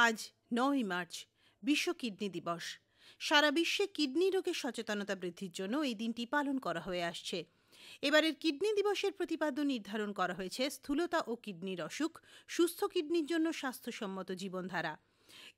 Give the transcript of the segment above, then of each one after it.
আজ ৯ই মার্চ বিশ্ব কিডনি দিবস। সারা বিশ্বে কিডনি রোগের সচেতনতা বৃদ্ধির জন্য এই দিনটি পালন করা হয়ে আসছে। এবারের কিডনি দিবসের প্রতিপাদ্য নির্ধারণ করা হয়েছে স্থূলতা ও কিডনির অসুখ, সুস্থ কিডনির জন্য স্বাস্থ্যসম্মত জীবনধারা।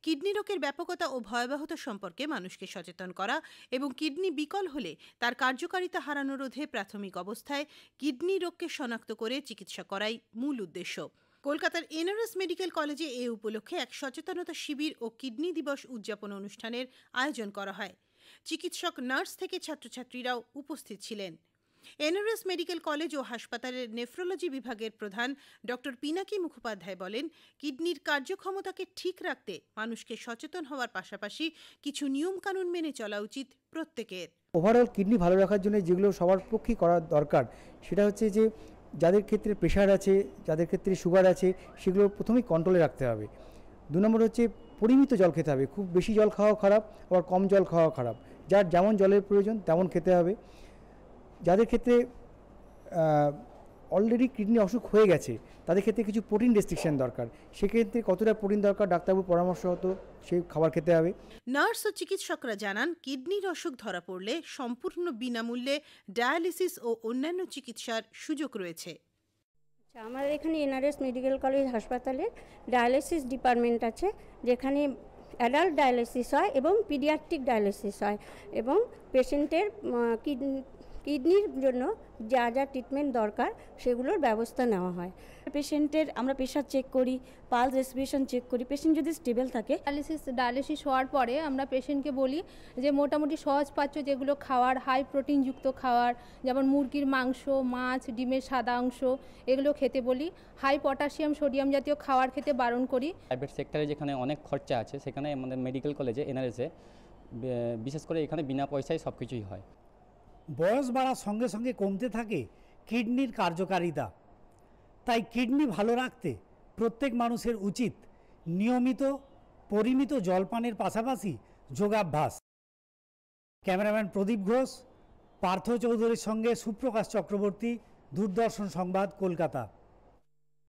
কিডনি রোগের ব্যাপকতা ও ভয়াবহতা সম্পর্কে মানুষকে সচেতন করা এবং কিডনি বিকল হলে তার কার্যকারিতা হারানো রোধে প্রাথমিক অবস্থায় কিডনি রোগকে শনাক্ত করে চিকিৎসা করাই মূল উদ্দেশ্য। কলকাতার এনআরএস মেডিকেল কলেজে এ উপলক্ষে এক সচেতনতা শিবির ও কিডনি দিবস উদযাপন অনুষ্ঠানের আয়োজন করা হয়। চিকিৎসক, নার্স থেকে ছাত্রছাত্রীরাও উপস্থিত ছিলেন। এনআরএস মেডিকেল কলেজ ও হাসপাতালের নেফ্রোলজি বিভাগের প্রধান ডক্টর পিনাকি মুখোপাধ্যায় বলেন, কিডনির কার্যক্ষমতাকে ঠিক রাখতে মানুষকে সচেতন হওয়ার পাশাপাশি কিছু নিয়মকানুন মেনে চলা উচিত প্রত্যেকের। ওভারঅল কিডনি ভালো রাখার জন্য যেগুলো সবার পক্ষেই করা দরকার সেটা হচ্ছে যে যাদের ক্ষেত্রে প্রেশার আছে, যাদের ক্ষেত্রে সুগার আছে, সেগুলো প্রথমেই কন্ট্রোলে রাখতে হবে। 2 নম্বর হচ্ছে পরিমিত জল খেতে হবে। খুব বেশি জল খাওয়া খারাপ, আবার কম জল খাওয়া খারাপ। যার যেমন জলের প্রয়োজন তেমন খেতে হবে। যাদের ক্ষেত্রে অলরেডি কিডনি অসুখ হয়ে গেছে তাদের ক্ষেত্রে কিছু প্রোটিন রেস্ট্রিকশন দরকার। সেক্ষেত্রে কতটা প্রোটিন দরকার ডাক্তারবাবুর পরামর্শ মতো সেই খাবার খেতে হবে। নার্স ও চিকিৎসকরা জানান, কিডনির অসুখ ধরা পড়লে সম্পূর্ণ বিনামূল্যে ডায়ালিসিস ও অন্যান্য চিকিৎসার সুযোগ রয়েছে। আমাদের এখানে এনআরএস মেডিকেল কলেজ হাসপাতালে ডায়ালিসিস ডিপার্টমেন্ট আছে, যেখানে অ্যাডাল্ট ডায়ালিসিস হয় এবং পিডিয়াট্রিক ডায়ালিসিস হয়, এবং পেশেন্টের কিডনির জন্য যা যা ট্রিটমেন্ট দরকার সেগুলোর ব্যবস্থা নেওয়া হয়। পেশেন্টের আমরা প্রেশার চেক করি, পালস রেসপিরেশন চেক করি। পেশেন্ট যদি স্টেবল থাকে, ডায়ালিসিস হওয়ার পরে আমরা পেশেন্টকে বলি যে মোটামুটি সহজপাচ্য যেগুলো খাওয়ার, হাই প্রোটিনযুক্ত খাওয়ার, যেমন মুরগির মাংস, মাছ, ডিমের সাদা অংশ, এগুলো খেতে বলি। হাই পটাশিয়াম, সোডিয়াম জাতীয় খাবার খেতে বারণ করি। প্রাইভেট সেক্টরে যেখানে অনেক খরচা আছে, সেখানে আমাদের মেডিকেল কলেজে এনআরএসে বিশেষ করে এখানে বিনা পয়সায় সব কিছুই হয়। বয়স বাড়ার সঙ্গে সঙ্গে কমতে থাকে কিডনির কার্যকারিতা। তাই কিডনি ভালো রাখতে প্রত্যেক মানুষের উচিত নিয়মিত পরিমিত জলপানের পাশাপাশি যোগাভ্যাস। ক্যামেরাম্যান প্রদীপ ঘোষ, পার্থ চৌধুরীর সঙ্গে সুপ্রকাশ চক্রবর্তী, দূরদর্শন সংবাদ, কলকাতা।